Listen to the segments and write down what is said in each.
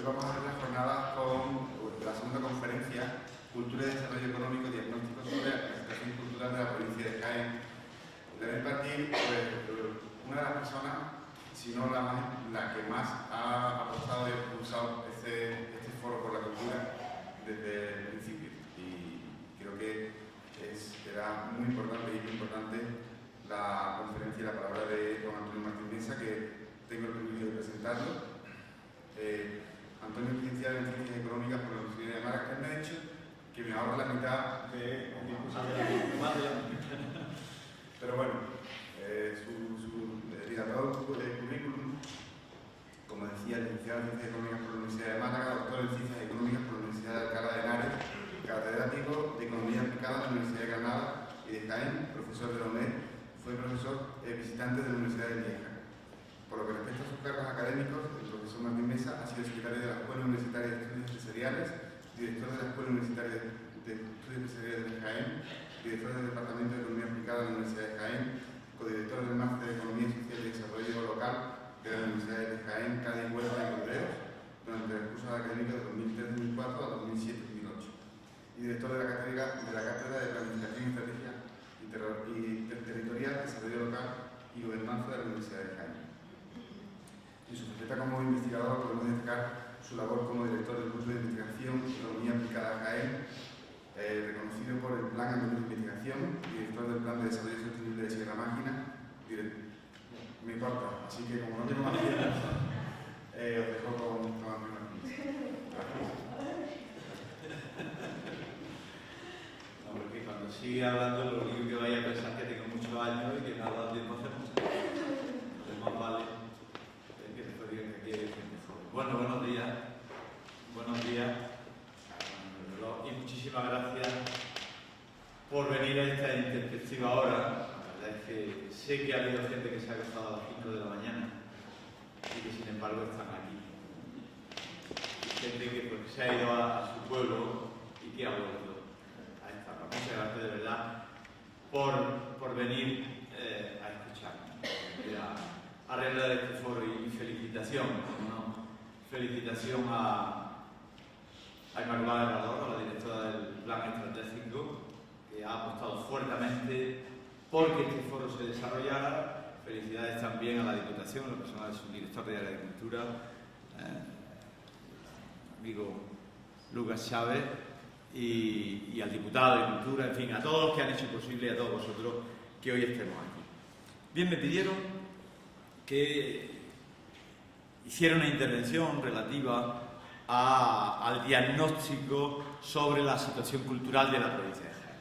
vamos a ver la jornada con la segunda conferencia, Cultura y Desarrollo Económico, Diagnóstico sobre la Situación Cultural de la provincia de Jaén. Debe partir, pues, una de las personas, si no la que más ha apostado y ha impulsado este foro por la cultura desde el principio. Y creo que será muy importante y muy importante la conferencia y la palabra de don Antonio Martín Mesa, que tengo el privilegio de presentarlo. Antonio es licenciado en Ciencias Económicas por la Universidad de Málaga, que me ha dicho que me ahorra la mitad de pero bueno, su dilatado currículum, como decía, licenciado en Ciencias Económicas por la Universidad de Málaga, doctor en Ciencias Económicas por la Universidad de Alcalá de Henares, catedrático de Economía Aplicada en la Universidad de Granada y de Jaén, profesor de la UNED, fue profesor visitante de la Universidad de Lieja. Por lo que respecta a sus cargos académicos, el profesor Martín Mesa ha sido secretario de la Escuela Universitaria de Estudios Empresariales, director de la Escuela Universitaria de Estudios Empresariales de Jaén, director del Departamento de Economía Aplicada de la Universidad de Jaén, codirector del Máster de Economía Social y Desarrollo Local de la Universidad de Jaén, Cádiz, Huelva y Cordero, durante el curso académico de 2003-2004 a 2007-2008, y director de la Cátedra de Planificación y Estrategia Territorial, Desarrollo Local y Gobernanza de la Universidad de Jaén. En su faceta como investigador podemos destacar su labor como director del Grupo de Investigación Economía Aplicada a Jaén, reconocido por el Plan Anual de Investigación, director del Plan de Desarrollo Sostenible de Sierra Mágina. Me corta, así que como no tengo más tiempo, os dejo con Antonio Martín. Gracias. No, porque cuando sigue hablando, lo único que vaya a pensar es que tengo muchos años y que me ha dado tiempo a hacer muchas cosas. Entonces, más vale que después digan que quiere que me joven. Bueno, buenos días. Buenos días. Y muchísimas gracias por venir a esta intempestiva hora. La verdad es que sé que ha habido gente que se ha acostado a las 5 de la mañana y que sin embargo están aquí. Y gente que pues, se ha ido a su pueblo y que ha vuelto a esta hora. Muchas gracias de verdad por venir a escucharnos, a arreglar este foro y felicitación, ¿no? Felicitación a Inmaculada Herrador, la directora del Plan Estratégico, que ha apostado fuertemente porque este foro se desarrollara. Felicidades también a la Diputación, a la persona del subdirector de Agricultura, amigo Lucas Chávez, y al diputado de Cultura, en fin, a todos los que han hecho posible y a todos vosotros que hoy estemos aquí. Bien, me pidieron que hiciera una intervención relativa al diagnóstico sobre la situación cultural de la provincia de Jaén.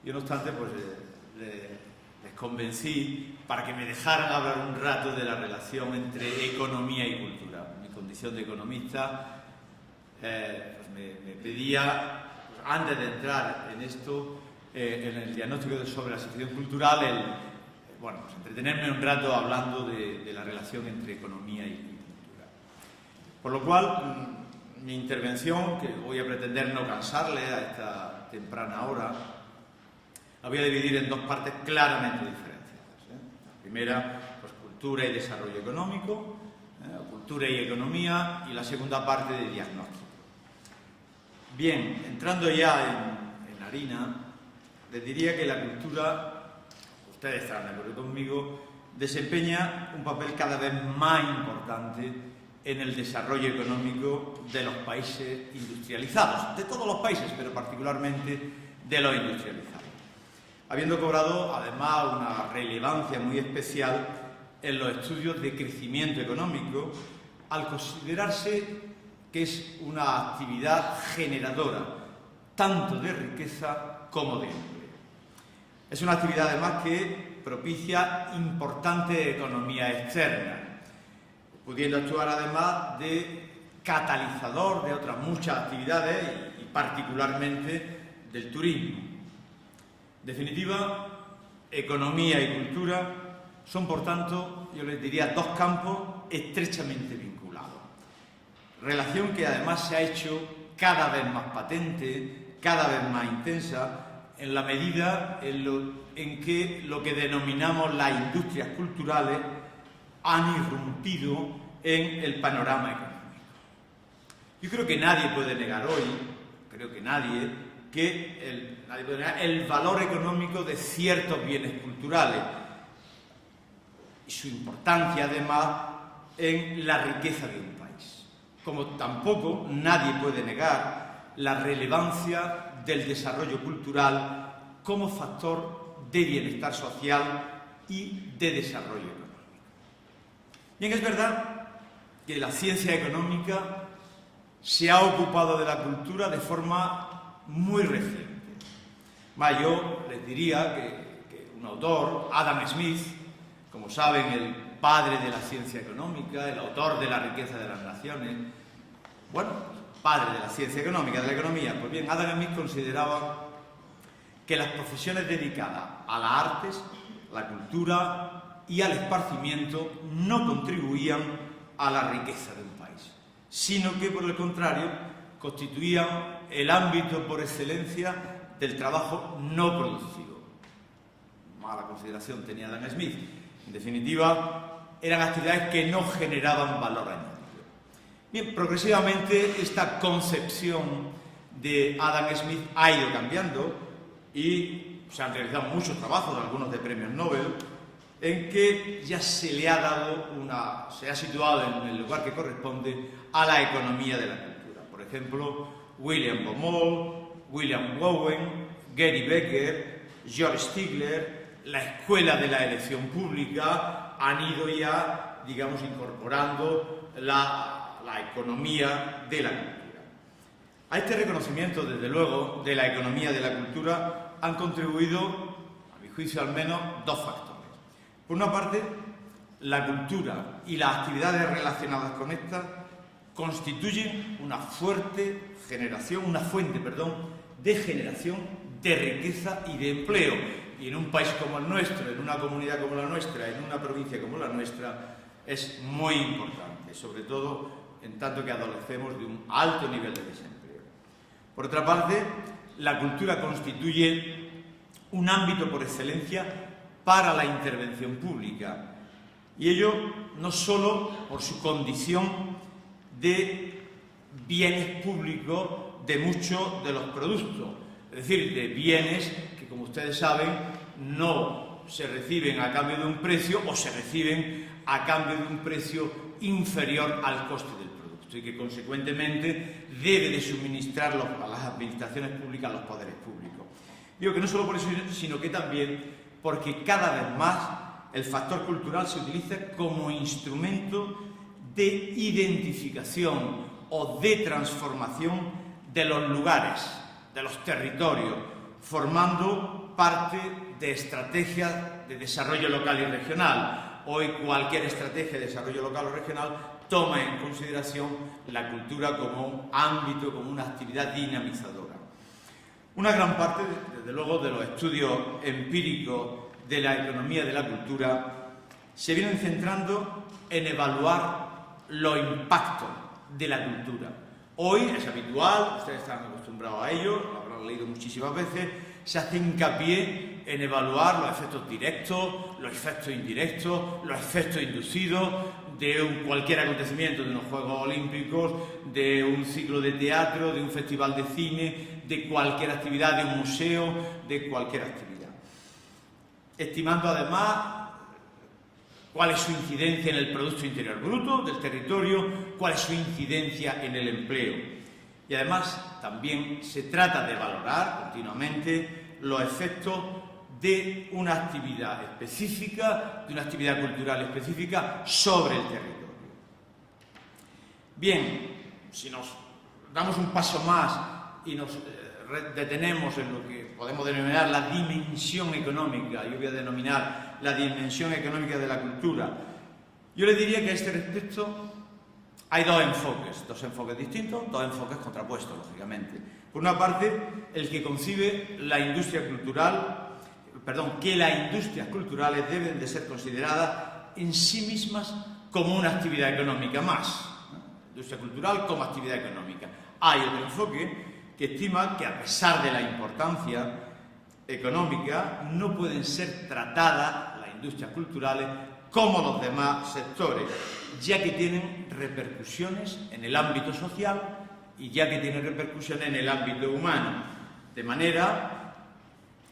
Yo, no obstante, pues les convencí para que me dejaran hablar un rato de la relación entre economía y cultura. Mi condición de economista pues me pedía, pues, antes de entrar en esto, en el diagnóstico sobre la situación cultural, pues, entretenerme un rato hablando de la relación entre economía y cultura. Por lo cual, mi intervención, que voy a pretender no cansarle a esta temprana hora, la voy a dividir en dos partes claramente diferenciadas. La primera, pues, cultura y desarrollo económico, cultura y economía, y la segunda parte de diagnóstico. Bien, entrando ya en harina, les diría que la cultura, ustedes estarán de acuerdo conmigo, desempeña un papel cada vez más importante en el desarrollo económico de los países industrializados, de todos los países, pero particularmente de los industrializados, habiendo cobrado además una relevancia muy especial en los estudios de crecimiento económico, al considerarse que es una actividad generadora tanto de riqueza como de empleo. Es una actividad además que propicia importante economía externa, pudiendo actuar además de catalizador de otras muchas actividades y particularmente del turismo. En definitiva, economía y cultura son, por tanto, yo les diría, dos campos estrechamente vinculados. Relación que además se ha hecho cada vez más patente, cada vez más intensa, en la medida en que lo que denominamos las industrias culturales han irrumpido en el panorama económico. Yo creo que nadie puede negar hoy, nadie puede negar el valor económico de ciertos bienes culturales y su importancia, además, en la riqueza de un país. Como tampoco nadie puede negar la relevancia del desarrollo cultural como factor de bienestar social y de desarrollo económico. Bien, es verdad que la ciencia económica se ha ocupado de la cultura de forma muy reciente. Yo les diría que un autor, Adam Smith, como saben, el padre de la ciencia económica, el autor de La riqueza de las naciones, padre de la ciencia económica, de la economía, pues bien, Adam Smith consideraba que las profesiones dedicadas a las artes, la cultura y al esparcimiento no contribuían a la riqueza de un país, sino que, por el contrario, constituían el ámbito por excelencia del trabajo no producido. Mala consideración tenía Adam Smith. En definitiva, eran actividades que no generaban valor añadido. Bien, progresivamente esta concepción de Adam Smith ha ido cambiando y se han realizado muchos trabajos, algunos de premios Nobel, en que ya se le ha dado se ha situado en el lugar que corresponde a la economía de la cultura. Por ejemplo, William Baumol, William Owen, Gary Becker, George Stigler, la escuela de la elección pública han ido ya, digamos, incorporando la economía de la cultura. A este reconocimiento, desde luego, de la economía de la cultura han contribuido, a mi juicio al menos, dos factores. Por una parte, la cultura y las actividades relacionadas con esta constituyen una fuente de generación de riqueza y de empleo. Y en un país como el nuestro, en una comunidad como la nuestra, en una provincia como la nuestra, es muy importante, sobre todo en tanto que adolecemos de un alto nivel de desempleo. Por otra parte, la cultura constituye un ámbito por excelencia para la intervención pública, y ello no solo por su condición de bienes públicos de muchos de los productos, es decir, de bienes que, como ustedes saben, no se reciben a cambio de un precio o se reciben a cambio de un precio inferior al coste del producto y que, consecuentemente, debe de suministrarlos a las administraciones públicas, a los poderes públicos. Digo que no solo por eso, sino que también porque cada vez más el factor cultural se utiliza como instrumento de identificación o de transformación de los lugares, de los territorios, formando parte de estrategias de desarrollo local y regional. Hoy cualquier estrategia de desarrollo local o regional toma en consideración la cultura como un ámbito, como una actividad dinamizadora. Una gran parte, desde luego, de los estudios empíricos de la economía de la cultura se vienen centrando en evaluar los impactos de la cultura. Hoy es habitual, ustedes están acostumbrados a ello, lo habrán leído muchísimas veces, se hace hincapié en evaluar los efectos directos, los efectos indirectos, los efectos inducidos de cualquier acontecimiento, de unos Juegos Olímpicos, de un ciclo de teatro, de un festival de cine, de cualquier actividad, de un museo, de cualquier actividad. Estimando además cuál es su incidencia en el Producto Interior Bruto del territorio, cuál es su incidencia en el empleo. Y además también se trata de valorar continuamente los efectos de una actividad específica, de una actividad cultural específica sobre el territorio. Bien, si nos damos un paso más y nos detenemos en lo que podemos denominar la dimensión económica, yo voy a denominar la dimensión económica de la cultura, yo le diría que a este respecto hay dos enfoques distintos, dos enfoques contrapuestos, lógicamente. Por una parte, el que concibe que las industrias culturales deben de ser consideradas en sí mismas como una actividad económica más. Industria cultural como actividad económica. Hay otro enfoque que estima que, a pesar de la importancia económica, no pueden ser tratadas las industrias culturales como los demás sectores, ya que tienen repercusiones en el ámbito social y ya que tiene repercusión en el ámbito humano, de manera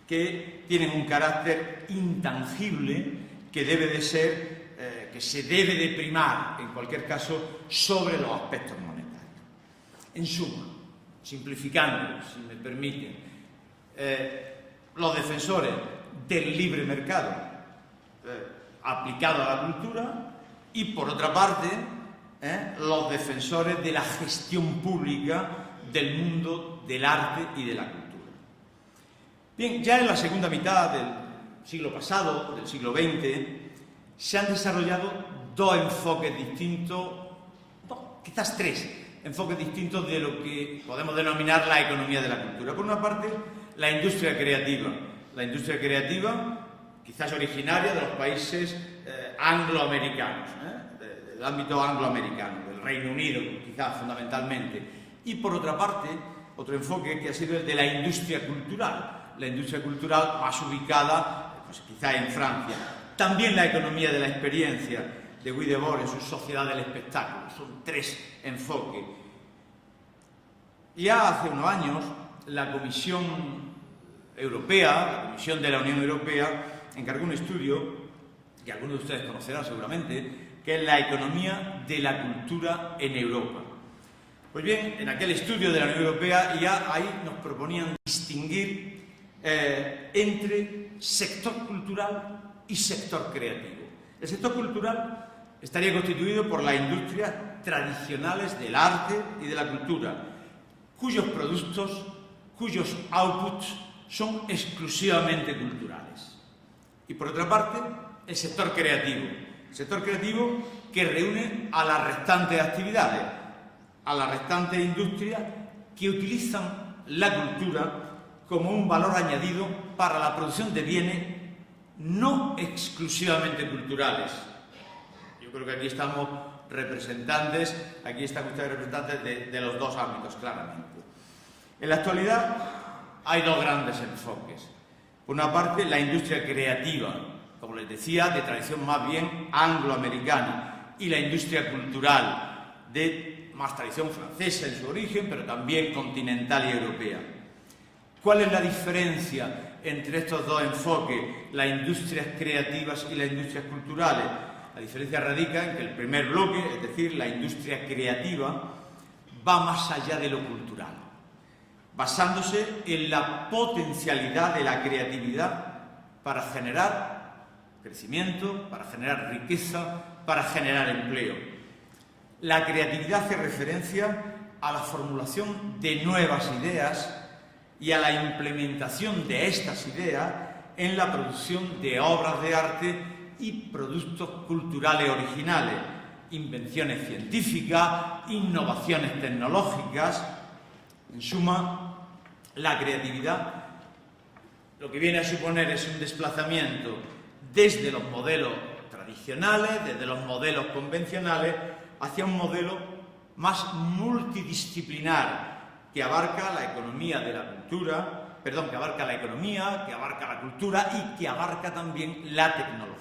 que tienen un carácter intangible que debe de ser, que se debe de primar, en cualquier caso, sobre los aspectos monetarios. En suma, simplificando, si me permiten, los defensores del libre mercado aplicado a la cultura y, por otra parte, los defensores de la gestión pública del mundo del arte y de la cultura. Bien, ya en la segunda mitad del siglo pasado, del siglo XX, se han desarrollado dos enfoques distintos, quizás tres enfoques distintos de lo que podemos denominar la economía de la cultura. Por una parte, la industria creativa. La industria creativa, quizás originaria de los países angloamericanos, del ámbito angloamericano, del Reino Unido, quizás fundamentalmente. Y por otra parte, otro enfoque que ha sido el de la industria cultural. La industria cultural más ubicada, pues quizá en Francia. También la economía de la experiencia de Guy Debord en su Sociedad del Espectáculo. Son tres enfoques. Ya hace unos años, la Comisión Europea, la Comisión de la Unión Europea, encargó un estudio, que algunos de ustedes conocerán seguramente, que es la economía de la cultura en Europa. Pues bien, en aquel estudio de la Unión Europea ya ahí nos proponían distinguir entre sector cultural y sector creativo. El sector cultural estaría constituido por las industrias tradicionales del arte y de la cultura, cuyos productos, cuyos outputs son exclusivamente culturales. Y por otra parte, el sector creativo que reúne a las restantes actividades, a las restantes industrias que utilizan la cultura como un valor añadido para la producción de bienes no exclusivamente culturales. Yo creo que aquí estamos representantes, aquí están ustedes representantes de los dos ámbitos, claramente. En la actualidad hay dos grandes enfoques. Por una parte, la industria creativa, como les decía, de tradición más bien angloamericana, y la industria cultural, de más tradición francesa en su origen, pero también continental y europea. ¿Cuál es la diferencia entre estos dos enfoques, las industrias creativas y las industrias culturales? La diferencia radica en que el primer bloque, es decir, la industria creativa, va más allá de lo cultural, basándose en la potencialidad de la creatividad para generar crecimiento, para generar riqueza, para generar empleo. La creatividad hace referencia a la formulación de nuevas ideas y a la implementación de estas ideas en la producción de obras de arte y productos culturales originales, invenciones científicas, innovaciones tecnológicas. En suma, la creatividad lo que viene a suponer es un desplazamiento desde los modelos tradicionales, desde los modelos convencionales, hacia un modelo más multidisciplinar que abarca la economía de la cultura, que abarca la economía, que abarca la cultura y que abarca también la tecnología.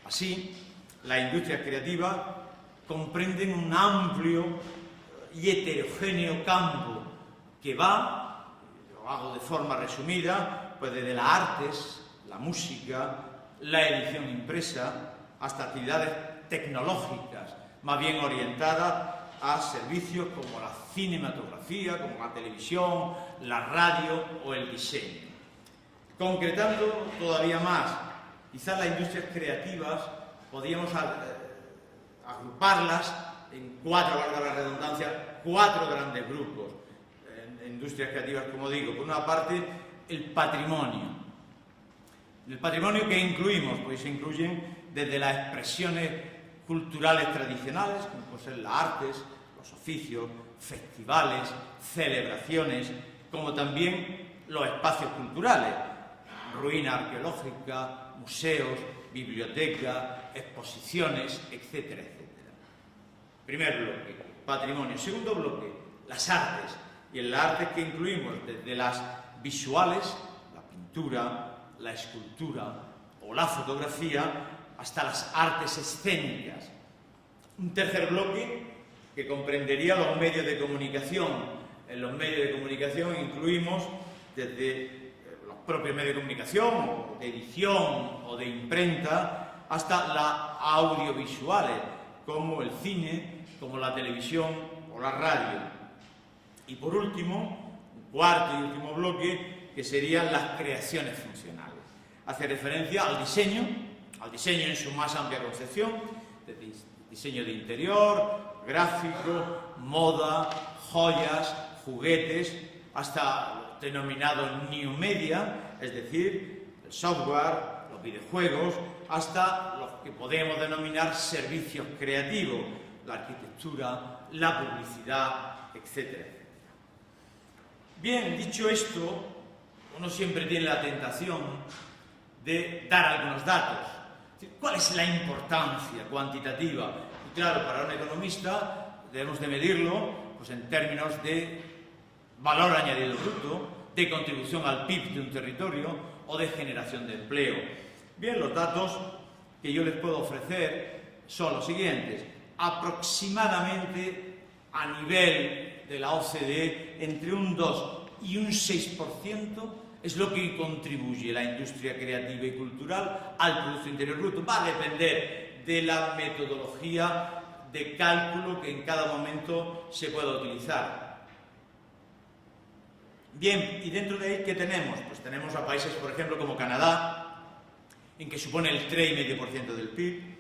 Así, las industrias creativas comprenden un amplio y heterogéneo campo que va, lo hago de forma resumida, pues desde las artes, la música, la edición impresa, hasta actividades tecnológicas, más bien orientadas a servicios como la cinematografía, como la televisión, la radio o el diseño. Concretando todavía más, quizás las industrias creativas podríamos agruparlas en cuatro, valga la redundancia, cuatro grandes grupos. Industrias creativas, como digo, por una parte, el patrimonio. El patrimonio que incluimos, pues se incluyen desde las expresiones culturales tradicionales, como pueden ser las artes, los oficios, festivales, celebraciones, como también los espacios culturales, ruinas arqueológicas, museos, bibliotecas, exposiciones, etcétera, etcétera. Primer bloque, patrimonio. Segundo bloque, las artes. Y en las artes que incluimos desde las visuales, la pintura, la escultura o la fotografía, hasta las artes escénicas. Un tercer bloque, que comprendería los medios de comunicación. En los medios de comunicación incluimos desde los propios medios de comunicación, o de edición o de imprenta, hasta las audiovisuales, como el cine, como la televisión o la radio. Y por último, un cuarto y último bloque, que serían las creaciones funcionales. Hace referencia al diseño en su más amplia concepción, desde diseño de interior, gráfico, moda, joyas, juguetes, hasta los denominados new media, es decir, el software, los videojuegos, hasta los que podemos denominar servicios creativos, la arquitectura, la publicidad, etcétera. Bien, dicho esto, uno siempre tiene la tentación de dar algunos datos. ¿Cuál es la importancia cuantitativa? Y claro, para un economista debemos de medirlo pues, en términos de valor añadido bruto, de contribución al PIB de un territorio o de generación de empleo. Bien, los datos que yo les puedo ofrecer son los siguientes. Aproximadamente a nivel de la OCDE, entre un 2 y un 6% es lo que contribuye la industria creativa y cultural al Producto Interior Bruto. Va a depender de la metodología de cálculo que en cada momento se pueda utilizar. Bien, y dentro de ahí, ¿qué tenemos? Pues tenemos a países, por ejemplo, como Canadá, en que supone el 3,5% del PIB.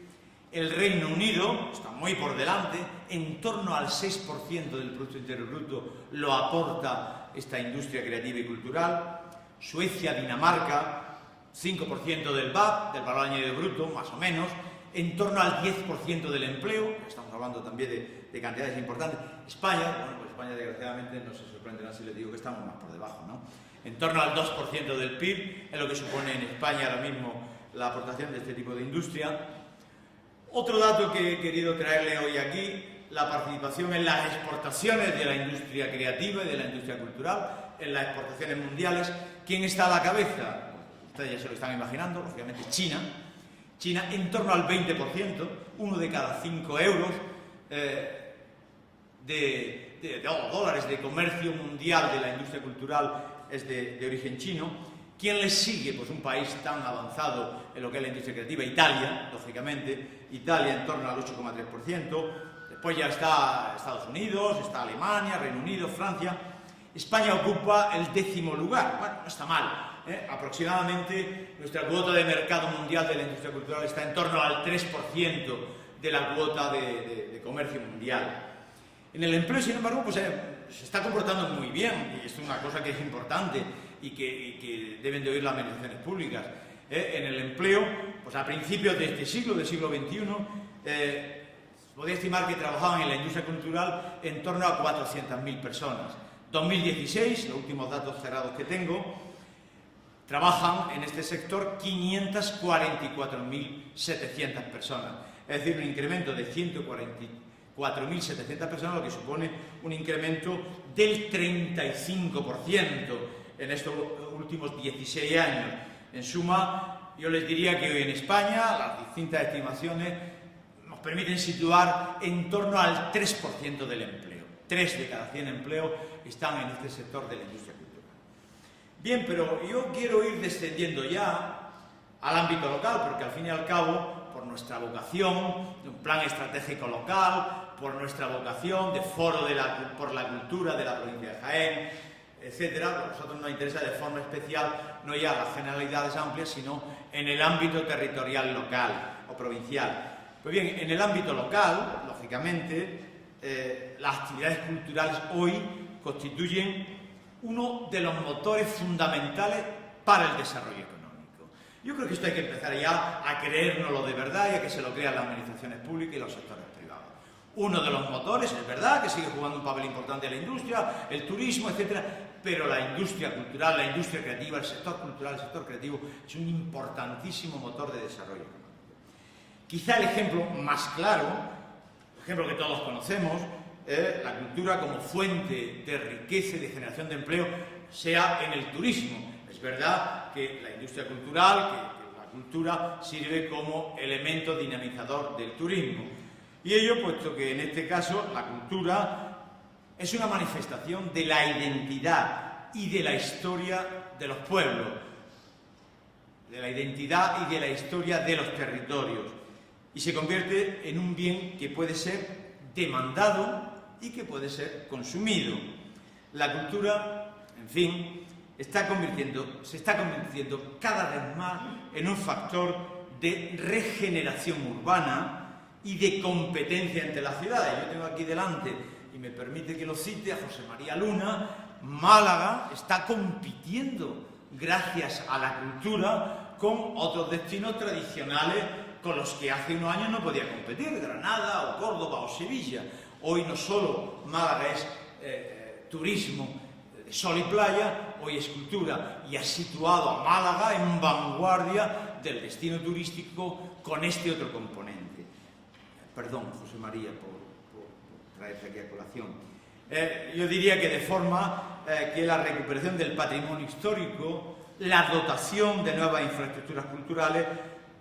El Reino Unido está muy por delante, en torno al 6% del Producto Interior Bruto lo aporta esta industria creativa y cultural. Suecia, Dinamarca, 5% del VAB, del valor añadido bruto, más o menos, en torno al 10% del empleo, estamos hablando también de cantidades importantes. España, bueno, pues España desgraciadamente no se sorprenderá si les digo que estamos más por debajo, ¿no? En torno al 2% del PIB es lo que supone en España ahora mismo la aportación de este tipo de industria. Otro dato que he querido traerle hoy aquí, la participación en las exportaciones de la industria creativa y de la industria cultural, en las exportaciones mundiales. ¿Quién está a la cabeza? Ustedes ya se lo están imaginando, lógicamente China. China en torno al 20%, 1 de cada 5 euros de dólares de comercio mundial de la industria cultural es de origen chino. ¿Quién les sigue? Pues un país tan avanzado en lo que es la industria creativa, Italia, lógicamente. Italia en torno al 8,3%. Después ya está Estados Unidos, está Alemania, Reino Unido, Francia. España ocupa el 10º lugar. Bueno, no está mal. Aproximadamente nuestra cuota de mercado mundial de la industria cultural está en torno al 3% de la cuota de comercio mundial. En el empleo, sin embargo, pues se está comportando muy bien, y es una cosa que es importante y que deben de oír las administraciones públicas. En el empleo, pues a principios de este siglo, del siglo XXI, podía estimar que trabajaban en la industria cultural en torno a 400.000 personas. 2016, los últimos datos cerrados que tengo, trabajan en este sector 544.700 personas, es decir, un incremento de 144.700 personas, lo que supone un incremento del 35% en estos últimos 16 años. En suma, yo les diría que hoy en España las distintas estimaciones nos permiten situar en torno al 3% del empleo. 3 de cada 100 empleos están en este sector de la industria cultural. Bien, pero yo quiero ir descendiendo ya al ámbito local, porque al fin y al cabo, por nuestra vocación de un plan estratégico local, por nuestra vocación de foro por la cultura de la provincia de Jaén, etcétera, a nosotros nos interesa de forma especial no ya las generalidades amplias, sino en el ámbito territorial local o provincial. Pues bien, en el ámbito local, lógicamente, las actividades culturales hoy constituyen uno de los motores fundamentales para el desarrollo económico. Yo creo que esto hay que empezar ya a creérnoslo de verdad y a que se lo crean las administraciones públicas y los sectores privados. Uno de los motores, es verdad, que sigue jugando un papel importante en la industria, el turismo, etcétera, pero la industria cultural, la industria creativa, el sector cultural, el sector creativo, es un importantísimo motor de desarrollo económico. Quizá el ejemplo más claro, el ejemplo que todos conocemos, la cultura como fuente de riqueza y de generación de empleo, sea en el turismo. Es verdad que la industria cultural, que la cultura sirve como elemento dinamizador del turismo. Y ello puesto que en este caso la cultura es una manifestación de la identidad y de la historia de los pueblos, de la identidad y de la historia de los territorios, y se convierte en un bien que puede ser demandado y que puede ser consumido. La cultura, en fin, se está convirtiendo cada vez más en un factor de regeneración urbana y de competencia entre las ciudades. Yo tengo aquí delante, y me permite que lo cite, a José María Luna. Málaga está compitiendo, gracias a la cultura, con otros destinos tradicionales con los que hace unos años no podía competir, Granada o Córdoba o Sevilla. Hoy no solo Málaga es turismo de sol y playa, hoy es cultura, y ha situado a Málaga en vanguardia del destino turístico con este otro componente. Perdón, José María, por traerte aquí a colación. Yo diría que de forma que la recuperación del patrimonio histórico, la dotación de nuevas infraestructuras culturales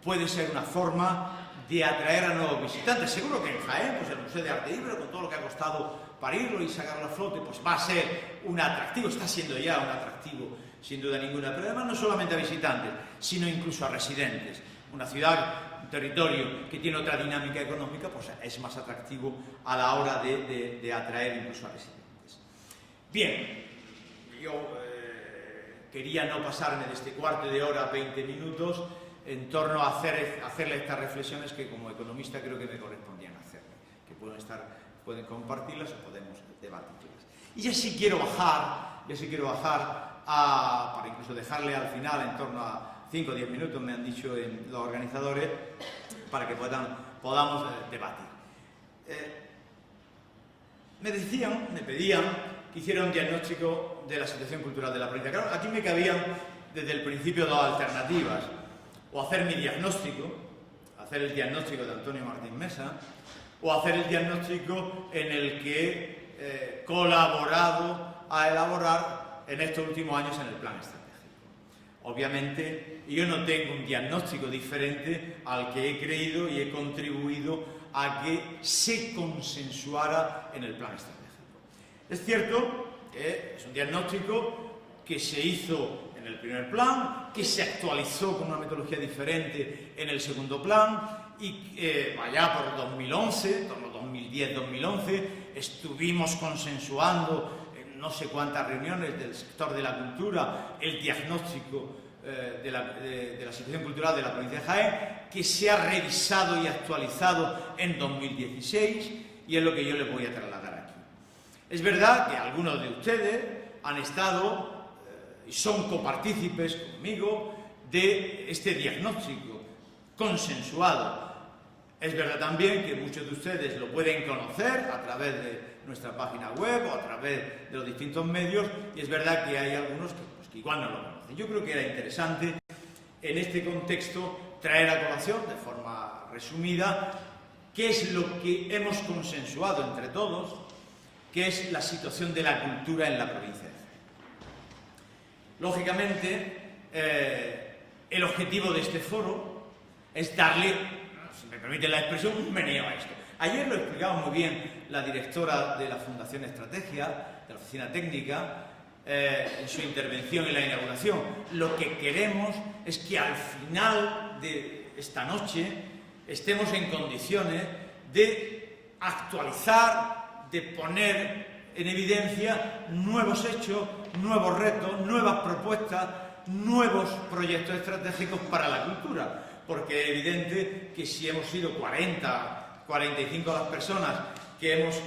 puede ser una forma de atraer a nuevos visitantes. Seguro que en Jaén, pues el Museo de Arte Ibero, con todo lo que ha costado parirlo y sacarlo a flote, pues va a ser un atractivo, está siendo ya un atractivo, sin duda ninguna, pero además no solamente a visitantes, sino incluso a residentes. Una ciudad, un territorio que tiene otra dinámica económica, pues es más atractivo a la hora de atraer incluso a residentes. Bien, yo quería no pasarme de este cuarto de hora a 20 minutos en torno a hacerle estas reflexiones que como economista creo que me correspondían hacerle, que pueden compartirlas o podemos debatirlas. Y ya sí quiero bajar para incluso dejarle al final en torno a 5 o 10 minutos, me han dicho los organizadores, para que podamos debatir. Me pedían que hiciera un diagnóstico de la situación cultural de la provincia. Claro, aquí me cabían desde el principio dos alternativas: o hacer mi diagnóstico, hacer el diagnóstico de Antonio Martín Mesa, o hacer el diagnóstico en el que he colaborado a elaborar en estos últimos años en el plan estratégico. Obviamente, yo no tengo un diagnóstico diferente al que he creído y he contribuido a que se consensuara en el plan estratégico. Es cierto que es un diagnóstico que se hizo en el primer plan, que se actualizó con una metodología diferente en el segundo plan, y allá por 2011, torno a 2010-2011, estuvimos consensuando en no sé cuántas reuniones del sector de la cultura el diagnóstico de la situación cultural de la provincia de Jaén, que se ha revisado y actualizado en 2016, y es lo que yo les voy a trasladar aquí. Es verdad que algunos de ustedes han estado y son copartícipes conmigo de este diagnóstico consensuado. Es verdad también que muchos de ustedes lo pueden conocer a través de nuestra página web o a través de los distintos medios, y es verdad que hay algunos que igual no lo conocen. Yo creo que era interesante en este contexto traer a colación de forma resumida qué es lo que hemos consensuado entre todos, qué es la situación de la cultura en la provincia de Jaén. Lógicamente, el objetivo de este foro es darle, si me permiten la expresión, un meneo a esto. Ayer lo explicaba muy bien la directora de la Fundación Estrategia, de la Oficina Técnica, en su intervención en la inauguración. Lo que queremos es que al final de esta noche estemos en condiciones de actualizar, de poner en evidencia nuevos hechos, nuevos retos, nuevas propuestas, nuevos proyectos estratégicos para la cultura, porque es evidente que si hemos sido 40, 45 las personas que hemos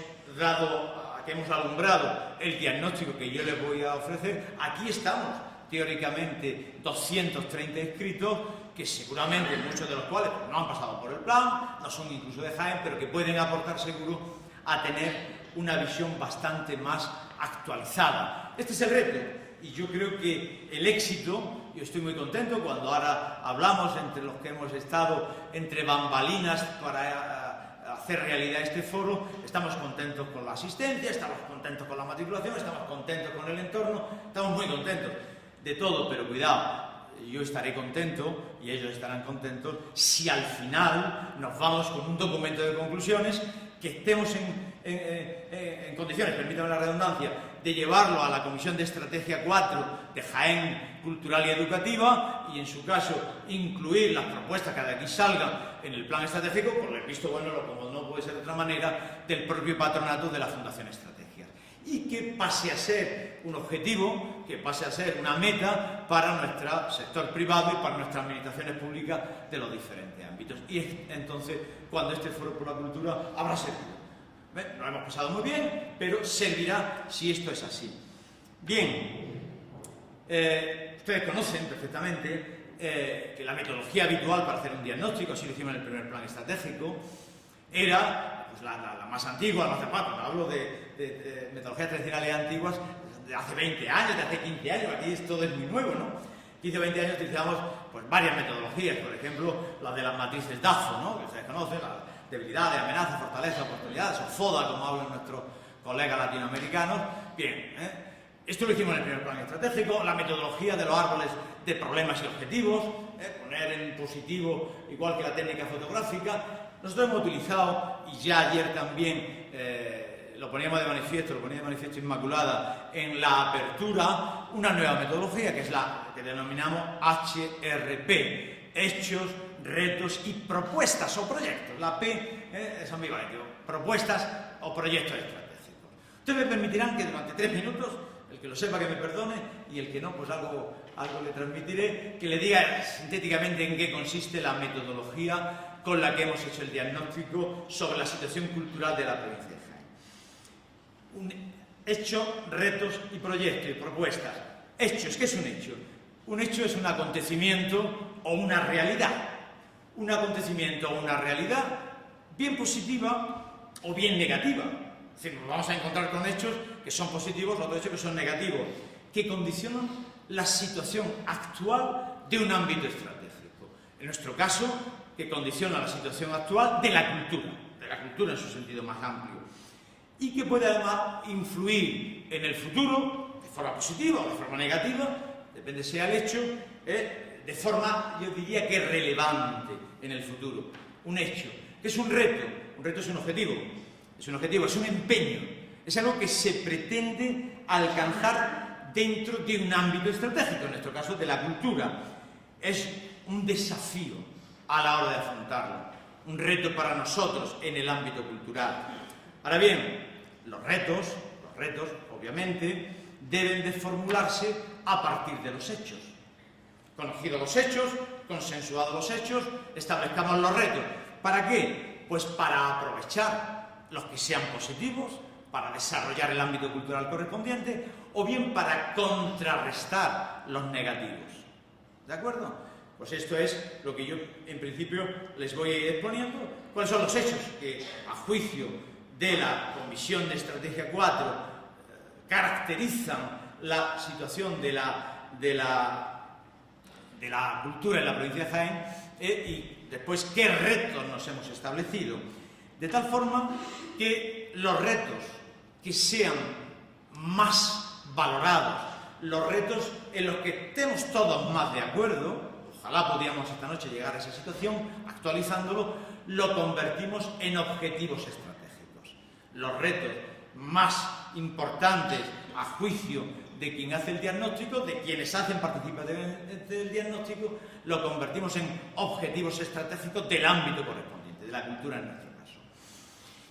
alumbrado el diagnóstico que yo les voy a ofrecer, aquí estamos teóricamente 230 inscritos, que seguramente muchos de los cuales no han pasado por el plan, no son incluso de Jaén, pero que pueden aportar seguro a tener una visión bastante más actualizada. Este es el reto, y yo creo que el éxito, yo estoy muy contento cuando ahora hablamos entre los que hemos estado entre bambalinas para hacer realidad este foro, estamos contentos con la asistencia, estamos contentos con la matriculación, estamos contentos con el entorno, estamos muy contentos de todo, pero cuidado, yo estaré contento y ellos estarán contentos si al final nos vamos con un documento de conclusiones que estemos en condiciones, permítame la redundancia, de llevarlo a la Comisión de Estrategia 4 de Jaén Cultural y Educativa y, en su caso, incluir las propuestas que de aquí salgan en el plan estratégico, con el visto bueno, como no puede ser de otra manera, del propio patronato de la Fundación Estrategias. Y que pase a ser un objetivo, que pase a ser una meta para nuestro sector privado y para nuestras administraciones públicas de los diferentes ámbitos. Y entonces, cuando este Foro por la Cultura habrá servido. Lo hemos pasado muy bien, pero servirá si esto es así. Bien, ustedes conocen perfectamente que la metodología habitual para hacer un diagnóstico, así lo hicimos en el primer plan estratégico, era pues, la más antigua, la más actual. Cuando hablo de metodologías tradicionales antiguas, de hace 20 años, de hace 15 años, aquí todo es muy nuevo, ¿no? 15 o 20 años utilizamos pues, varias metodologías, por ejemplo, la de las matrices DAFO, ¿no? Que ustedes conocen, la debilidades, amenazas, fortalezas, oportunidades, o FODA, como hablan nuestros colegas latinoamericanos. Bien, esto lo hicimos en el primer plan estratégico, la metodología de los árboles de problemas y objetivos, poner en positivo, igual que la técnica fotográfica. Nosotros hemos utilizado, y ya ayer también lo poníamos de manifiesto, Inmaculada, en la apertura, una nueva metodología, que es la que denominamos HRP, Hechos, Retos y Propuestas o Proyectos. La P es ambivalente, propuestas o proyectos estratégicos. Ustedes me permitirán que durante 3 minutos, el que lo sepa que me perdone, y el que no, pues algo le transmitiré, que le diga sintéticamente en qué consiste la metodología con la que hemos hecho el diagnóstico sobre la situación cultural de la provincia de Jaén. Hecho, retos y proyectos y propuestas. Hechos, ¿qué es un hecho? Un hecho es un acontecimiento o una realidad. Un acontecimiento o una realidad bien positiva o bien negativa. Es decir, nos vamos a encontrar con hechos que son positivos, otros hechos que son negativos, que condicionan la situación actual de un ámbito estratégico. En nuestro caso, que condiciona la situación actual de la cultura en su sentido más amplio, y que puede además influir en el futuro de forma positiva o de forma negativa, depende sea el hecho, de forma, yo diría que relevante en el futuro. Un hecho, que es un reto es un objetivo, es un empeño, es algo que se pretende alcanzar dentro de un ámbito estratégico, en nuestro caso de la cultura. Es un desafío a la hora de afrontarlo, un reto para nosotros en el ámbito cultural. Ahora bien, los retos, obviamente, deben de formularse a partir de los hechos. Conocidos los hechos, consensuados los hechos, establezcamos los retos. ¿Para qué? Pues para aprovechar los que sean positivos, para desarrollar el ámbito cultural correspondiente, o bien para contrarrestar los negativos. ¿De acuerdo? Pues esto es lo que yo, en principio, les voy a ir exponiendo. ¿Cuáles son los hechos que, a juicio de la Comisión de Estrategia 4, caracterizan la situación de la cultura en la provincia de Jaén, y después qué retos nos hemos establecido? De tal forma que los retos que sean más valorados, los retos en los que estemos todos más de acuerdo, ojalá podíamos esta noche llegar a esa situación, actualizándolo, lo convertimos en objetivos estratégicos. Los retos más importantes a juicio de quien hace el diagnóstico, de quienes hacen participar del diagnóstico, lo convertimos en objetivos estratégicos del ámbito correspondiente, de la cultura en nuestro caso.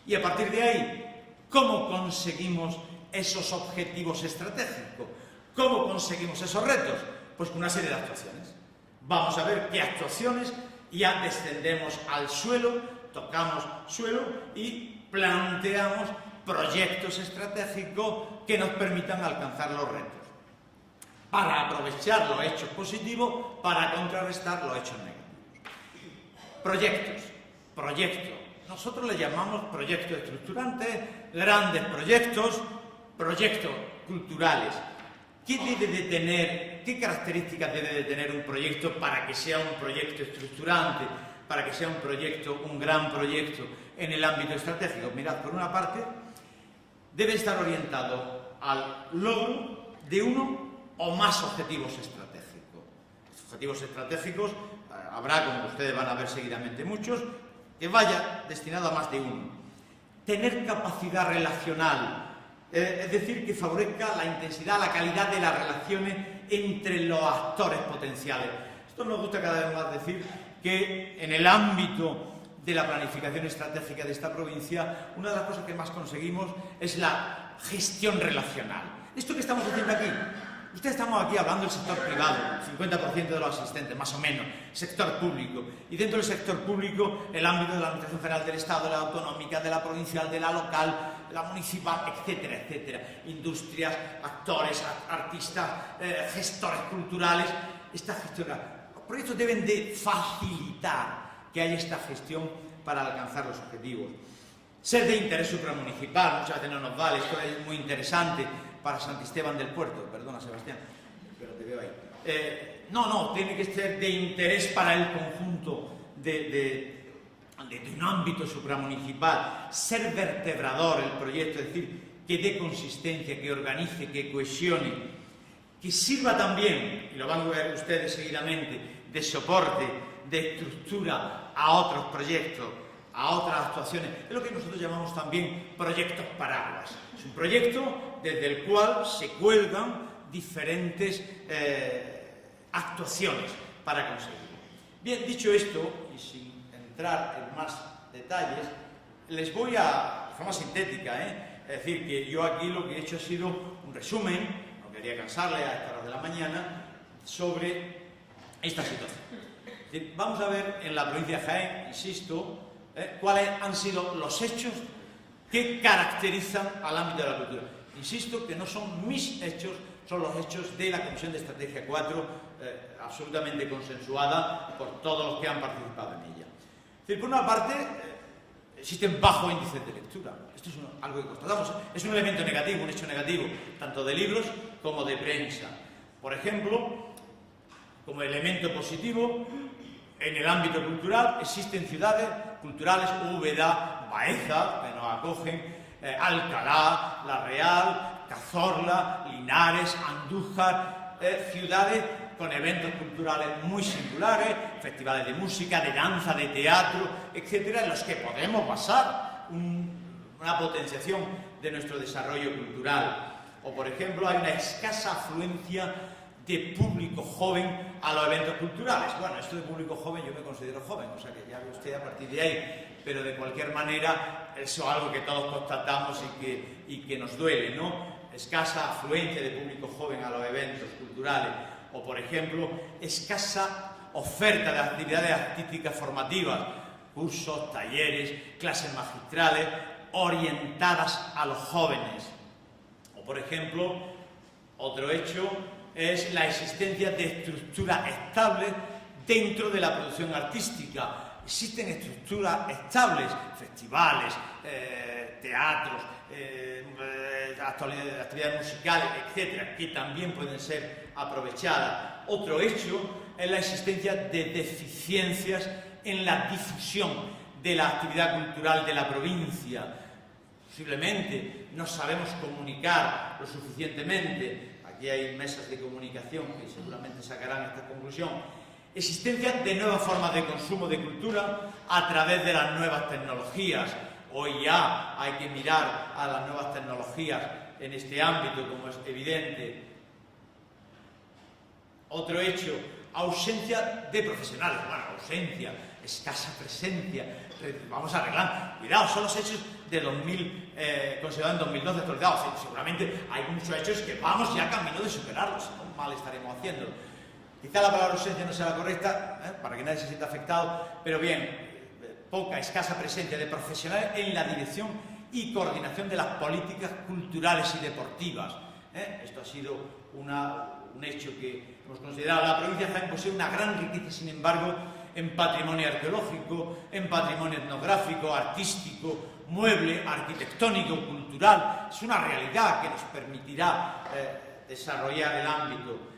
Y a partir de ahí, ¿cómo conseguimos esos objetivos estratégicos? ¿Cómo conseguimos esos retos? Pues con una serie de actuaciones. Vamos a ver qué actuaciones, ya descendemos al suelo, tocamos suelo y planteamos proyectos estratégicos que nos permitan alcanzar los retos, para aprovechar los hechos positivos, para contrarrestar los hechos negativos. Proyectos. Nosotros le llamamos proyectos estructurantes, grandes proyectos culturales. ¿Qué características debe de tener un proyecto para que sea un proyecto estructurante, para que sea un gran proyecto en el ámbito estratégico? Mirad, por una parte, debe estar orientado al logro de uno o más objetivos estratégicos. objetivos estratégicos, habrá, como ustedes van a ver seguidamente, muchos, que vaya destinado a más de uno. Tener capacidad relacional, es decir, que favorezca la intensidad, la calidad de las relaciones entre los actores potenciales. Esto nos gusta cada vez más decir que en el ámbito de la planificación estratégica de esta provincia, una de las cosas que más conseguimos es la gestión relacional. Esto que estamos haciendo aquí, ustedes estamos aquí hablando del sector privado, 50% de los asistentes, más o menos, sector público, y dentro del sector público, el ámbito de la Administración General del Estado, de la autonómica, de la provincial, de la local, de la municipal, etcétera, etcétera, industrias, actores, artistas, gestores culturales, esta gestión. Los proyectos deben de facilitar que haya esta gestión para alcanzar los objetivos. Ser de interés supramunicipal, muchas veces no nos vale, esto es muy interesante para Santisteban del Puerto, perdona Sebastián, pero te veo ahí. No, tiene que ser de interés para el conjunto de un ámbito supramunicipal, ser vertebrador el proyecto, es decir, que dé consistencia, que organice, que cohesione, que sirva también, y lo van a ver ustedes seguidamente, de soporte, de estructura a otros proyectos, a otras actuaciones. Es lo que nosotros llamamos también proyectos paraguas. Es un proyecto desde el cual se cuelgan diferentes actuaciones para conseguirlo. Bien, dicho esto, y sin entrar en más detalles, les voy a, de forma sintética, es decir, que yo aquí lo que he hecho ha sido un resumen, no quería cansarle a esta hora de la mañana, sobre esta situación. Vamos a ver en la provincia de Jaén, insisto, cuáles han sido los hechos que caracterizan al ámbito de la cultura. Insisto que no son mis hechos, son los hechos de la Comisión de Estrategia 4, absolutamente consensuada por todos los que han participado en ella. Es decir, por una parte, existen bajos índices de lectura. Esto es algo que constatamos. Es un elemento negativo, un hecho negativo, tanto de libros como de prensa. Por ejemplo, como elemento positivo, en el ámbito cultural existen ciudades culturales, Úbeda, Baeza, que nos acogen, Alcalá, La Real, Cazorla, Linares, Andújar, ciudades con eventos culturales muy singulares, festivales de música, de danza, de teatro, etcétera, en los que podemos basar una potenciación de nuestro desarrollo cultural. O, por ejemplo, hay una escasa afluencia de público joven a los eventos culturales. Bueno, esto de público joven yo me considero joven, o sea que ya ve usted a partir de ahí, pero de cualquier manera eso es algo que todos constatamos y que nos duele, ¿no? Escasa afluencia de público joven a los eventos culturales, o por ejemplo, escasa oferta de actividades artísticas formativas, cursos, talleres, clases magistrales orientadas a los jóvenes. O por ejemplo, otro hecho es la existencia de estructuras estables dentro de la producción artística. Existen estructuras estables, festivales, teatros, actividades musicales, etcétera, que también pueden ser aprovechadas. Otro hecho es la existencia de deficiencias en la difusión de la actividad cultural de la provincia. Posiblemente no sabemos comunicar lo suficientemente. Aquí hay mesas de comunicación que seguramente sacarán esta conclusión. Existencia de nuevas formas de consumo de cultura a través de las nuevas tecnologías. Hoy ya hay que mirar a las nuevas tecnologías en este ámbito, como es evidente. Otro hecho, ausencia de profesionales. Bueno, ausencia, escasa presencia. Vamos a arreglar. Cuidado, son los hechos de 2000, considerados en 2012 actualizados. Seguramente hay muchos hechos que vamos ya camino de superarlos. No mal estaremos haciéndolo. Quizá la palabra ausencia no sea la correcta, para que nadie se sienta afectado, pero bien, poca, escasa presencia de profesionales en la dirección y coordinación de las políticas culturales y deportivas. Esto ha sido un hecho que hemos considerado. La provincia de Jaén posee una gran riqueza, sin embargo, en patrimonio arqueológico, en patrimonio etnográfico, artístico, mueble, arquitectónico, cultural. Es una realidad que nos permitirá desarrollar el ámbito.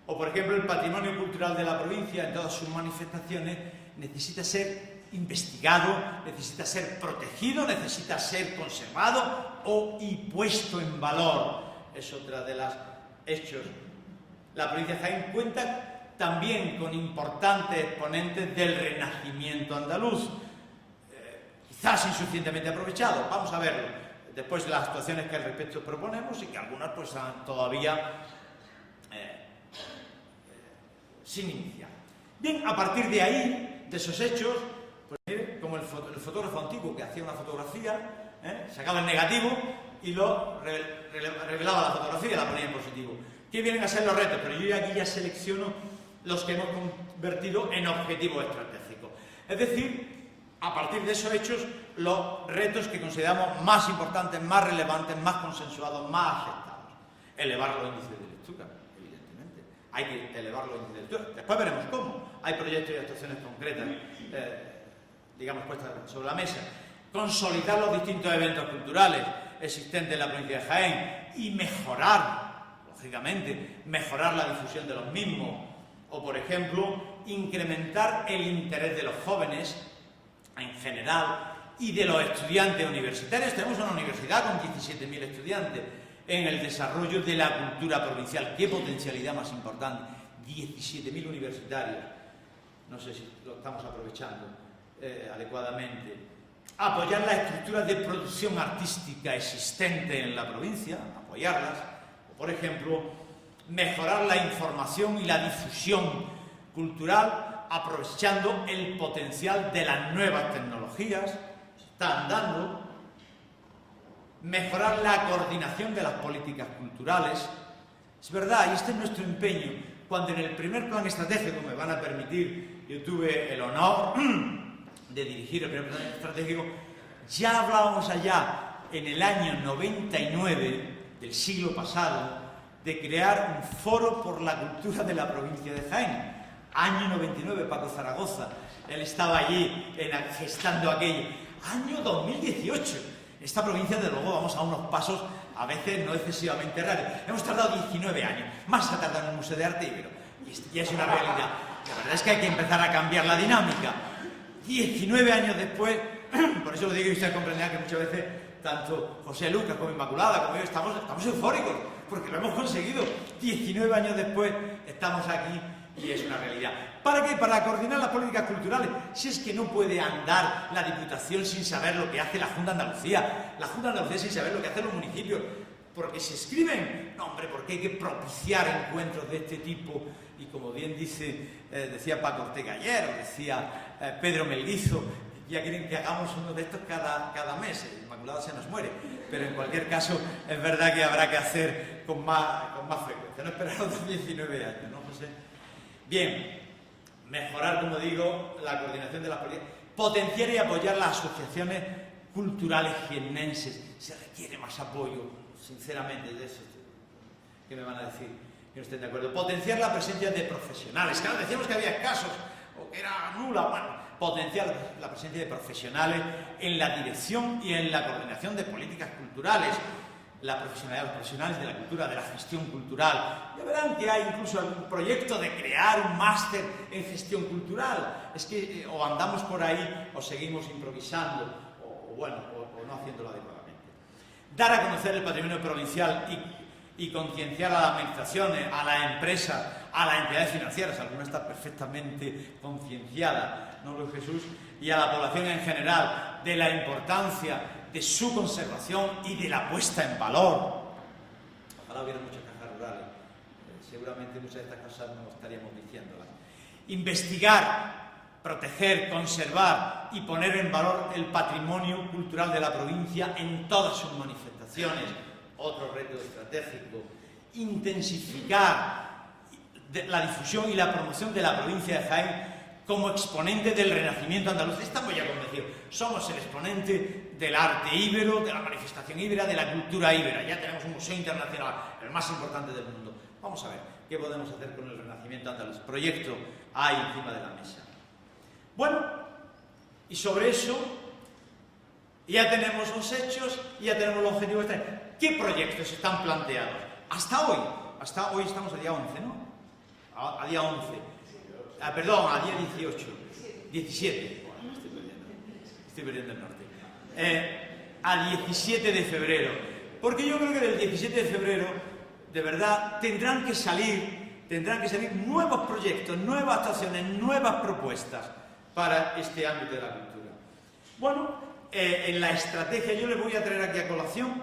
O, por ejemplo, el patrimonio cultural de la provincia, en todas sus manifestaciones, necesita ser investigado, necesita ser protegido, necesita ser conservado y puesto en valor. Es otra de los hechos. La provincia de Jaén cuenta también con importantes exponentes del Renacimiento andaluz, quizás insuficientemente aprovechado. Vamos a verlo después, las actuaciones que al respecto proponemos y que algunas pues están todavía sin iniciar. Bien, a partir de ahí, de esos hechos, pues mire, como el fotógrafo antiguo que hacía una fotografía, sacaba el negativo y lo revelaba la fotografía, la ponía en positivo. ¿Qué vienen a ser los retos? Pero yo aquí ya selecciono los que hemos convertido en objetivos estratégicos. Es decir, a partir de esos hechos, los retos que consideramos más importantes, más relevantes, más consensuados, más aceptados. Elevar los índices de lectura, evidentemente. Hay que elevar los índices de lectura. Después veremos cómo. Hay proyectos y actuaciones concretas, digamos, puestas sobre la mesa. Consolidar los distintos eventos culturales existentes en la provincia de Jaén y mejorar, lógicamente, mejorar la difusión de los mismos. O, por ejemplo, incrementar el interés de los jóvenes en general y de los estudiantes universitarios. Tenemos una universidad con 17.000 estudiantes en el desarrollo de la cultura provincial. ¡Qué potencialidad más importante! 17.000 universitarios. No sé si lo estamos aprovechando adecuadamente. Apoyar las estructuras de producción artística existentes en la provincia, apoyarlas. O, por ejemplo, mejorar la información y la difusión cultural aprovechando el potencial de las nuevas tecnologías, están dando. Mejorar la coordinación de las políticas culturales. Es verdad, y este es nuestro empeño. Cuando en el primer plan estratégico, me van a permitir, yo tuve el honor de dirigir el primer plan estratégico, ya hablábamos allá en el año 99 del siglo pasado de crear un foro por la cultura de la provincia de Jaén. Año 99, Paco Zaragoza, él estaba allí gestando aquello. Año 2018, esta provincia, de luego, vamos a unos pasos a veces no excesivamente raros. Hemos tardado 19 años, más ha tardado en el Museo de Arte Ibero, y es una realidad. La verdad es que hay que empezar a cambiar la dinámica. 19 años después, por eso lo digo y usted comprenderá que muchas veces tanto José Lucas como Inmaculada como yo estamos eufóricos, porque lo hemos conseguido. 19 años después estamos aquí y es una realidad. ¿Para qué? Para coordinar las políticas culturales. Si es que no puede andar la Diputación sin saber lo que hace la Junta de Andalucía, la Junta de Andalucía sin saber lo que hacen los municipios, porque se escriben, no hombre, porque hay que propiciar encuentros de este tipo, y como bien decía Paco Ortega ayer, o decía Pedro Melguizo, ya quieren que hagamos uno de estos cada mes. Inmaculada se nos muere, pero en cualquier caso es verdad que habrá que hacer con más frecuencia, no esperar otros 19 años, ¿no, José? Bien, mejorar, como digo, la coordinación de las políticas, potenciar y apoyar las asociaciones culturales jiennenses. Se requiere más apoyo, sinceramente, de eso. ¿Qué me van a decir? Que no estén de acuerdo. Potenciar la presencia de profesionales. Claro, decíamos que había escasos o que era nula. Bueno, potenciar la presencia de profesionales en la dirección y en la coordinación de políticas culturales. La profesionalidad de los profesionales de la cultura, de la gestión cultural. Ya verán que hay incluso algún proyecto de crear un máster en gestión cultural. Es que o andamos por ahí o seguimos improvisando o no haciéndolo adecuadamente. Dar a conocer el patrimonio provincial y concienciar a las administraciones, a las empresas, a las entidades financieras, alguna está perfectamente concienciada, ¿no, Luis Jesús? Y a la población en general de la importancia de su conservación y de la puesta en valor. Ojalá hubiera muchas cajas rurales, seguramente muchas de estas cosas no estaríamos diciéndolas. Investigar, proteger, conservar y poner en valor el patrimonio cultural de la provincia en todas sus manifestaciones. Otro reto estratégico. Intensificar la difusión y la promoción de la provincia de Jaén como exponente del Renacimiento andaluz. Estamos ya convencidos. Somos el exponente del arte íbero, de la manifestación íbera, de la cultura íbera. Ya tenemos un museo internacional, el más importante del mundo. Vamos a ver qué podemos hacer con el Renacimiento andaluz. Proyecto hay encima de la mesa. Bueno, y sobre eso ya tenemos los hechos y ya tenemos los objetivos. ¿Qué proyectos están planteados? Hasta hoy estamos a día 11, ¿no? A día 11. Perdón, a día 18. 17. Bueno, estoy perdiendo el norte. A 17 de febrero. Porque yo creo que del 17 de febrero, de verdad, tendrán que salir tendrán que salir nuevos proyectos, nuevas actuaciones, nuevas propuestas para este ámbito de la cultura. Bueno, en la estrategia yo les voy a traer aquí a colación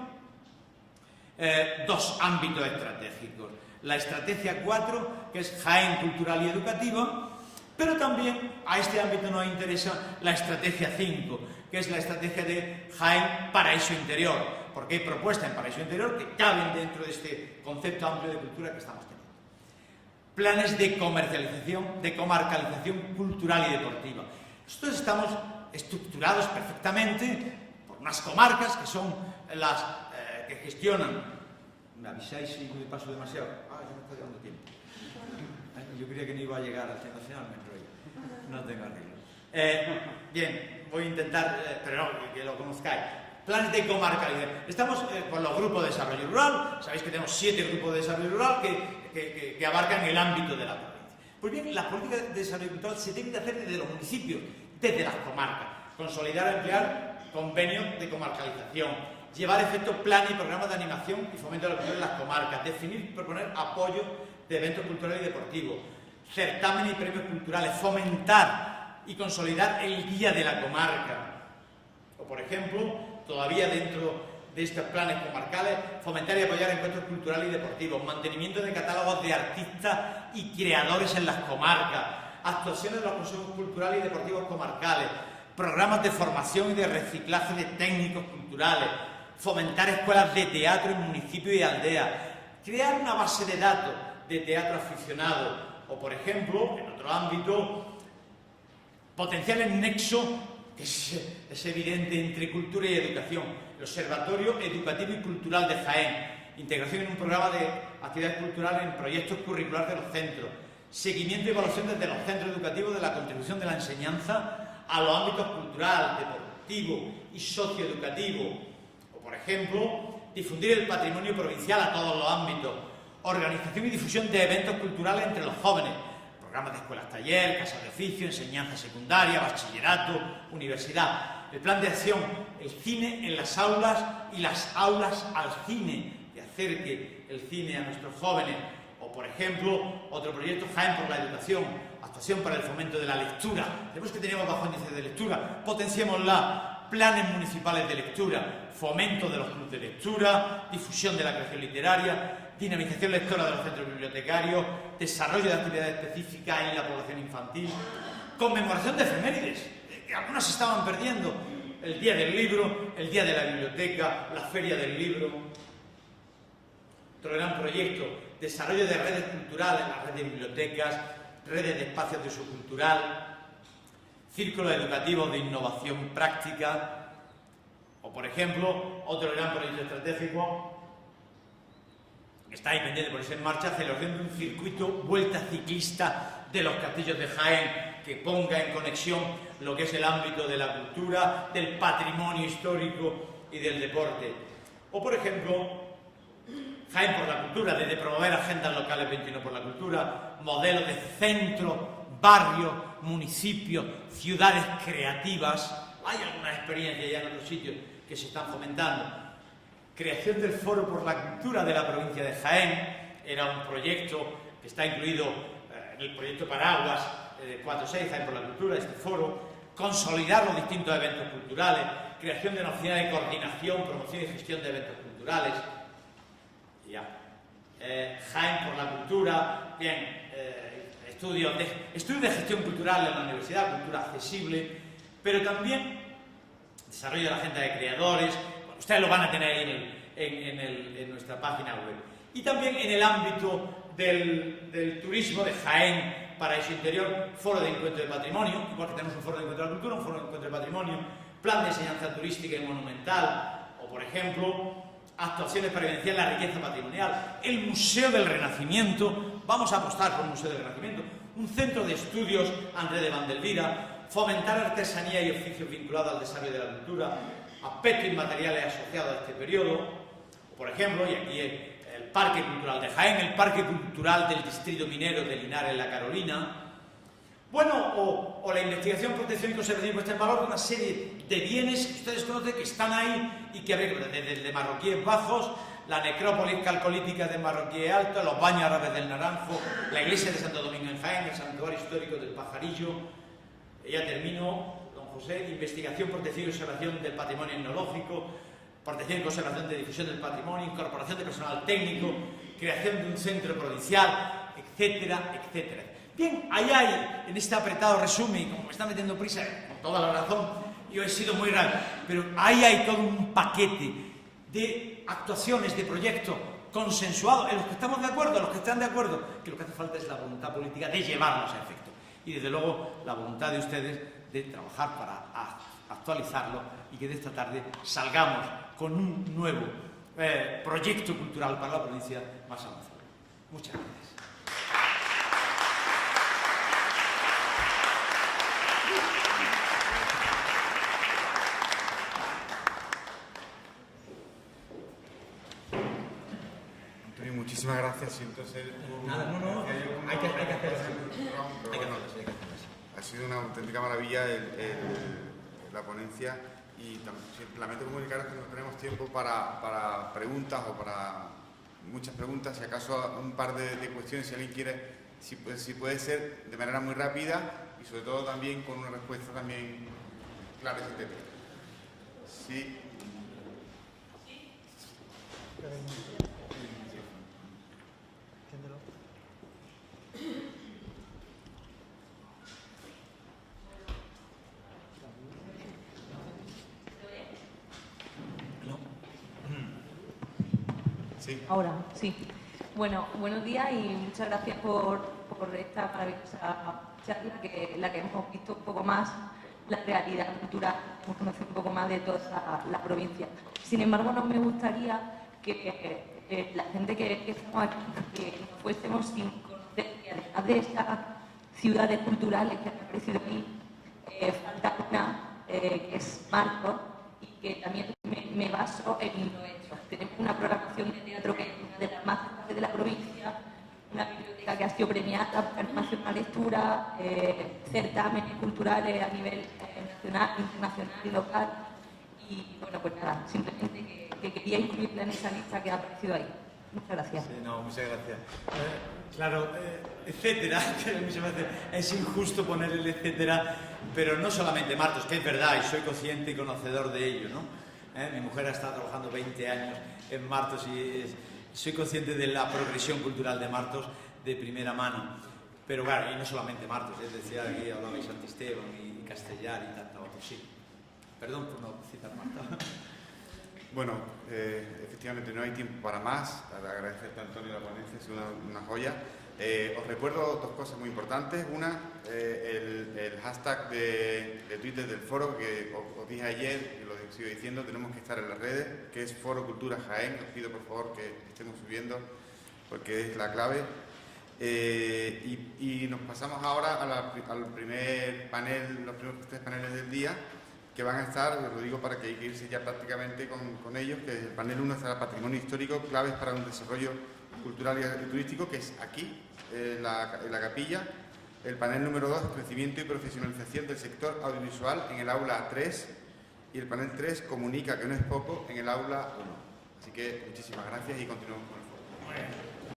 dos ámbitos estratégicos. La estrategia 4, que es Jaén cultural y educativa, pero también a este ámbito nos interesa la estrategia 5, que es la estrategia de Jaén Paraíso Interior, porque hay propuestas en Paraíso Interior que caben dentro de este concepto amplio de cultura que estamos teniendo. Planes de comercialización, de comarcalización cultural y deportiva. Nosotros estamos estructurados perfectamente por unas comarcas que son las que gestionan. ¿Me avisáis si me paso demasiado? Ya me está llevando tiempo. Yo creía que no iba a llegar al tema final, me enrollo. No tengo arreglo. Bien, voy a intentar, pero no, que lo conozcáis. Planes de comarcalización. Estamos con los grupos de desarrollo rural. Sabéis que tenemos 7 grupos de desarrollo rural que abarcan el ámbito de la provincia. Pues bien, las políticas de desarrollo cultural se deben de hacer desde los municipios, desde las comarcas. Consolidar o emplear convenios de comarcalización. Llevar a efecto planes y programas de animación y fomento de la cultura en las comarcas. Definir y proponer apoyo de eventos culturales y deportivos. Certámenes y premios culturales. Fomentar y consolidar el guía de la comarca. O, por ejemplo, todavía dentro de estos planes comarcales, fomentar y apoyar encuentros culturales y deportivos, mantenimiento de catálogos de artistas y creadores en las comarcas, actuaciones de los consejos culturales y deportivos comarcales, programas de formación y de reciclaje de técnicos culturales, fomentar escuelas de teatro en municipios y aldeas, crear una base de datos de teatro aficionado, o, por ejemplo, en otro ámbito, potenciar el nexo que es evidente entre cultura y educación, el Observatorio Educativo y Cultural de Jaén, integración en un programa de actividades culturales en proyectos curriculares de los centros, seguimiento y evaluación desde los centros educativos de la contribución de la enseñanza a los ámbitos cultural, deportivo y socioeducativo, o, por ejemplo, difundir el patrimonio provincial a todos los ámbitos, organización y difusión de eventos culturales entre los jóvenes, programas de escuelas taller, casas de oficio, enseñanza secundaria, bachillerato, universidad. El plan de acción, el cine en las aulas y las aulas al cine, que acerque el cine a nuestros jóvenes. O, por ejemplo, otro proyecto, Jaén por la educación, actuación para el fomento de la lectura. Tenemos que tener bajo índice de lectura, potenciémosla, planes municipales de lectura, fomento de los clubes de lectura, difusión de la creación literaria, dinamización lectora de los centros bibliotecarios, desarrollo de actividades específicas en la población infantil, conmemoración de efemérides, que algunas se estaban perdiendo, el Día del Libro, el Día de la Biblioteca, la Feria del Libro. Otro gran proyecto, desarrollo de redes culturales, la red de bibliotecas, redes de espacios de uso cultural, círculos educativos de innovación práctica, o, por ejemplo, otro gran proyecto estratégico que está ahí pendiente de ponerse en marcha, celebración de un circuito vuelta ciclista de los castillos de Jaén, que ponga en conexión lo que es el ámbito de la cultura, del patrimonio histórico y del deporte. O, por ejemplo, Jaén por la cultura, desde promover agendas locales 21 por la cultura, modelos de centro, barrios, municipios, ciudades creativas. Hay algunas experiencias ya en otros sitios que se están fomentando. Creación del Foro por la Cultura de la provincia de Jaén, era un proyecto que está incluido en el proyecto Paraguas 4.6, Jaén por la Cultura, este foro. Consolidar los distintos eventos culturales, creación de una oficina de coordinación, promoción y gestión de eventos culturales. Jaén por la Cultura, bien, estudios de gestión cultural en la universidad, cultura accesible, pero también desarrollo de la agenda de creadores. Ustedes lo van a tener ahí en nuestra página web. Y también en el ámbito del turismo de Jaén, Paraíso Interior, foro de encuentro de patrimonio, igual que tenemos un foro de encuentro de la cultura, un foro de encuentro de patrimonio, plan de enseñanza turística y monumental, o, por ejemplo, actuaciones para evidenciar la riqueza patrimonial, el Museo del Renacimiento. Vamos a apostar por el Museo del Renacimiento, un centro de estudios Andrés de Vandelvira, fomentar artesanía y oficios vinculados al desarrollo de la cultura, aspectos inmateriales asociados a este periodo, por ejemplo, y aquí el Parque Cultural de Jaén, el Parque Cultural del Distrito Minero de Linares en la Carolina, bueno, o la investigación, protección y conservación puesta en valor de una serie de bienes que ustedes conocen, que están ahí y que habría que, desde el de Marroquíes Bajos la necrópolis calcolítica de Marroquí Alto, los baños árabes del Naranjo, la iglesia de Santo Domingo en Jaén, el santuario histórico del Pajarillo. Ya termino, don José, investigación, protección y conservación del patrimonio etnológico, protección y conservación de difusión del patrimonio, incorporación de personal técnico, creación de un centro provincial, etcétera, etcétera. Bien, ahí hay, en este apretado resumen, y como me está metiendo prisa, con toda la razón, yo he sido muy rápido, pero ahí hay todo un paquete de actuaciones, de proyectos consensuados, en los que estamos de acuerdo, en los que están de acuerdo, que lo que hace falta es la voluntad política de llevarlos a efecto. Y desde luego la voluntad de ustedes de trabajar para actualizarlo y que de esta tarde salgamos con un nuevo proyecto cultural para la provincia más avanzado. Muchas gracias. Muchísimas gracias. Siento ser Nada, no, hay que hacer así. Ha sido una auténtica maravilla la ponencia y lamento comunicaros que no tenemos tiempo para preguntas o para muchas preguntas, si acaso un par de cuestiones, si alguien quiere, si puede ser de manera muy rápida y sobre todo también con una respuesta también clara y sintética. Sí. Sí. Ahora, sí. Bueno, buenos días y muchas gracias por esta maravillosa charla, la que hemos visto un poco más la realidad cultural, hemos conocido un poco más de toda la provincia. Sin embargo, no me gustaría que la gente que estamos aquí, que nos fuésemos sin conocer que además de estas ciudades culturales que han aparecido aquí, falta una que es Marcos, y que también me baso en lo hecho. Tenemos una programación de teatro que es una de las más grandes de la provincia, una biblioteca que ha sido premiada por una lectura, certámenes culturales a nivel nacional, internacional y local. Y bueno, pues nada, simplemente que quería incluirla en esa lista que ha aparecido ahí. Muchas gracias. Sí, no, muchas gracias. Claro, etcétera, es injusto poner el etcétera, pero no solamente Martos, que es verdad y soy consciente y conocedor de ello, ¿no? Mi mujer ha estado trabajando 20 años en Martos y soy consciente de la progresión cultural de Martos de primera mano. Pero claro, y no solamente Martos, decía aquí, hablaba de Santisteban y Castellar y tanto otros, sí. Perdón por no citar Marta. Bueno, efectivamente no hay tiempo para más. Agradecerte, Antonio, la ponencia, es una joya. Os recuerdo dos cosas muy importantes. Una, el hashtag de Twitter del foro que os dije ayer y lo sigo diciendo, tenemos que estar en las redes, que es Foro Cultura Jaén. Os pido por favor que estemos subiendo porque es la clave. Y nos pasamos ahora al primer panel, los primeros 3 paneles del día, que van a estar, os lo digo para que hay que irse ya prácticamente con ellos, que el panel 1 será Patrimonio Histórico, claves para un desarrollo cultural y turístico, que es aquí, en la capilla. El panel número 2, Crecimiento y Profesionalización del Sector Audiovisual, en el aula 3. Y el panel 3, Comunica, que no es poco, en el aula 1. Así que muchísimas gracias y continuamos con